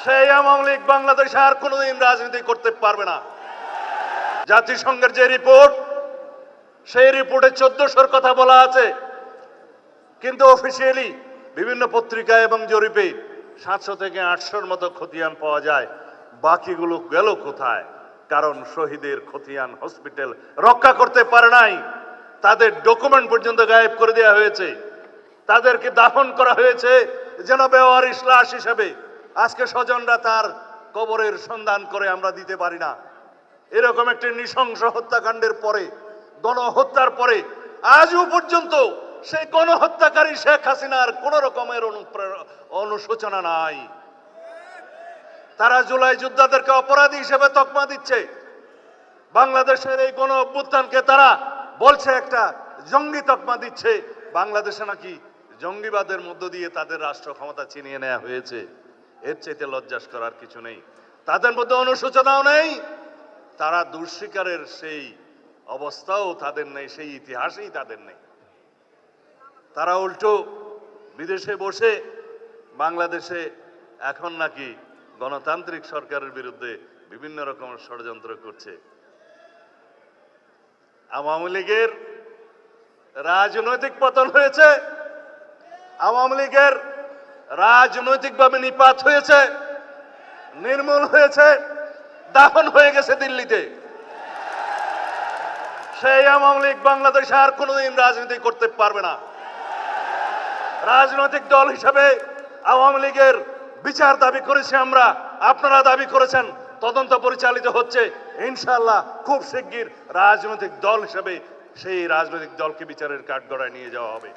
সেই আওয়ামী লীগ বাংলাদেশে আর কোনোদিন রাজনীতি করতে পারবে না। জাতিসংঘের যে রিপোর্ট, সেই রিপোর্টে 1400-র কথা বলা আছে, কিন্তু অফিসিয়ালি বিভিন্ন পত্রিকা এবং জরিপে 700 থেকে 800-র মতো খতিয়ান পাওয়া যায়। বাকিগুলো গেল কোথায়? কারণ শহীদের খতিয়ান হসপিটাল রক্ষা করতে পারে নাই, তাদের ডকুমেন্ট পর্যন্ত গায়েব করে দেওয়া হয়েছে, তাদেরকে দাফন করা হয়েছে যেন বেওয়ারিশ লাশ হিসেবে। আজকে স্বজনরা তার কবরের সন্ধান করে আমরা দিতে পারি না। এরকম একটি নৃশংস হত্যাকাণ্ডের পরে, গণহত্যার পরে আজও পর্যন্ত সেই গণহত্যাকারী শেখ হাসিনার কোন রকমের অনুশোচনা নাই। তারা জুলাই যোদ্ধাদেরকে অপরাধী হিসেবে তকমা দিচ্ছে। বাংলাদেশের এই গণ অভ্যুত্থানকে তারা বলছে একটা জঙ্গি তকমা দিচ্ছে। বাংলাদেশে নাকি জঙ্গিবাদের মধ্য দিয়ে তাদের রাষ্ট্র ক্ষমতা ছিনিয়ে নেওয়া হয়েছে। এর চাইতে লজ্জাস করার কিছু নেই। তাদের মধ্যে অনুশোচনাও নেই, তারা দুঃস্বীকারের সেই অবস্থাও তাদের নেই, সেই ইতিহাসেই তাদের নেই। তারা উল্টো বিদেশে বসে বাংলাদেশে এখন নাকি গণতান্ত্রিক সরকারের বিরুদ্ধে বিভিন্ন রকমের ষড়যন্ত্র করছে। আওয়ামী লীগের রাজনৈতিক পতন হয়েছে, আওয়ামী লীগের রাজনৈতিকভাবে নিপাত হয়েছে, নির্মূল হয়েছে, দাফন হয়ে গেছে দিল্লিতে। সেই আওয়ামী লীগ বাংলাদেশে আর কোনোদিন রাজনীতি করতে পারবে না। রাজনৈতিক দল হিসেবে আওয়ামী লীগের বিচার দাবি করেছি আমরা, আপনারা দাবি করেছেন, তদন্ত পরিচালিত হচ্ছে। ইনশাআল্লাহ খুব শিগগির রাজনৈতিক দল হিসেবে সেই রাজনৈতিক দলকে বিচারের কাঠগড়ায় নিয়ে যাওয়া হবে।